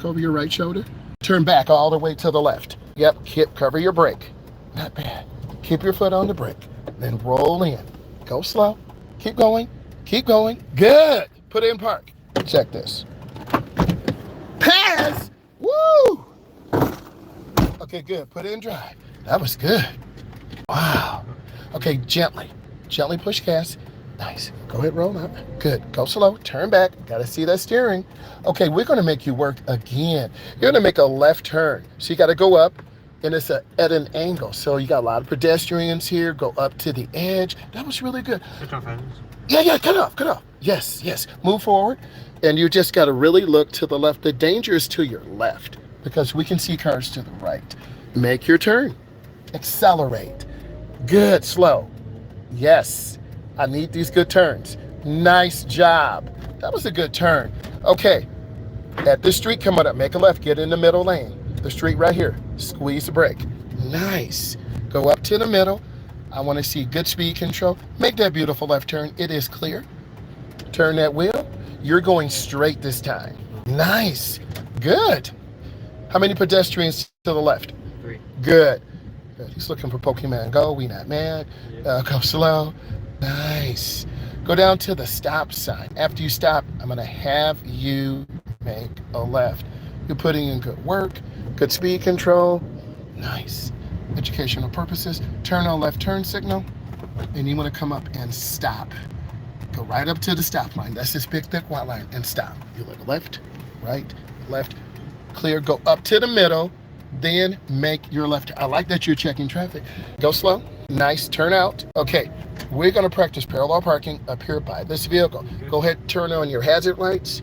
Look over your right shoulder. Turn back all the way to the left. Yep, cover your brake. Not bad. Keep your foot on the brake. Then roll in. Go slow. Keep going. Keep going. Good. Put it in park. Check this. Pass. Woo. Okay, good. Put it in drive. That was good. Wow. Okay, gently. Gently push gas. Nice. Go ahead, roll up. Good. Go slow. Turn back. Got to see that steering. Okay, we're going to make you work again. You're going to make a left turn. So you got to go up, and it's at an angle. So you got a lot of pedestrians here. Go up to the edge. That was really good. Yeah, cut off. Yes. Move forward. And you just got to really look to the left. The danger is to your left because we can see cars to the right. Make your turn. Accelerate. Good. Slow. Yes. I need these good turns. Nice job. That was a good turn. Okay. At this street coming up, make a left. Get in the middle lane. The street right here. Squeeze the brake. Nice. Go up to the middle. I want to see good speed control. Make that beautiful left turn. It is clear. Turn that wheel. You're going straight this time. Nice. Good. How many pedestrians to the left? 3. Good. He's looking for Pokemon Go. We not mad. Go slow. Nice. Go down to the stop sign. After you stop, I'm going to have you make a left. You're putting in good work, good speed control. Nice. Educational purposes. Turn on left turn signal. And you want to come up and stop. Go right up to the stop line. That's this big, thick white line. And stop. You look left, right, left. Clear. Go up to the middle. Then make your left. I like that you're checking traffic. Go slow. Nice. Turn out. Okay. We're going to practice parallel parking up here by this vehicle. Go ahead, turn on your hazard lights.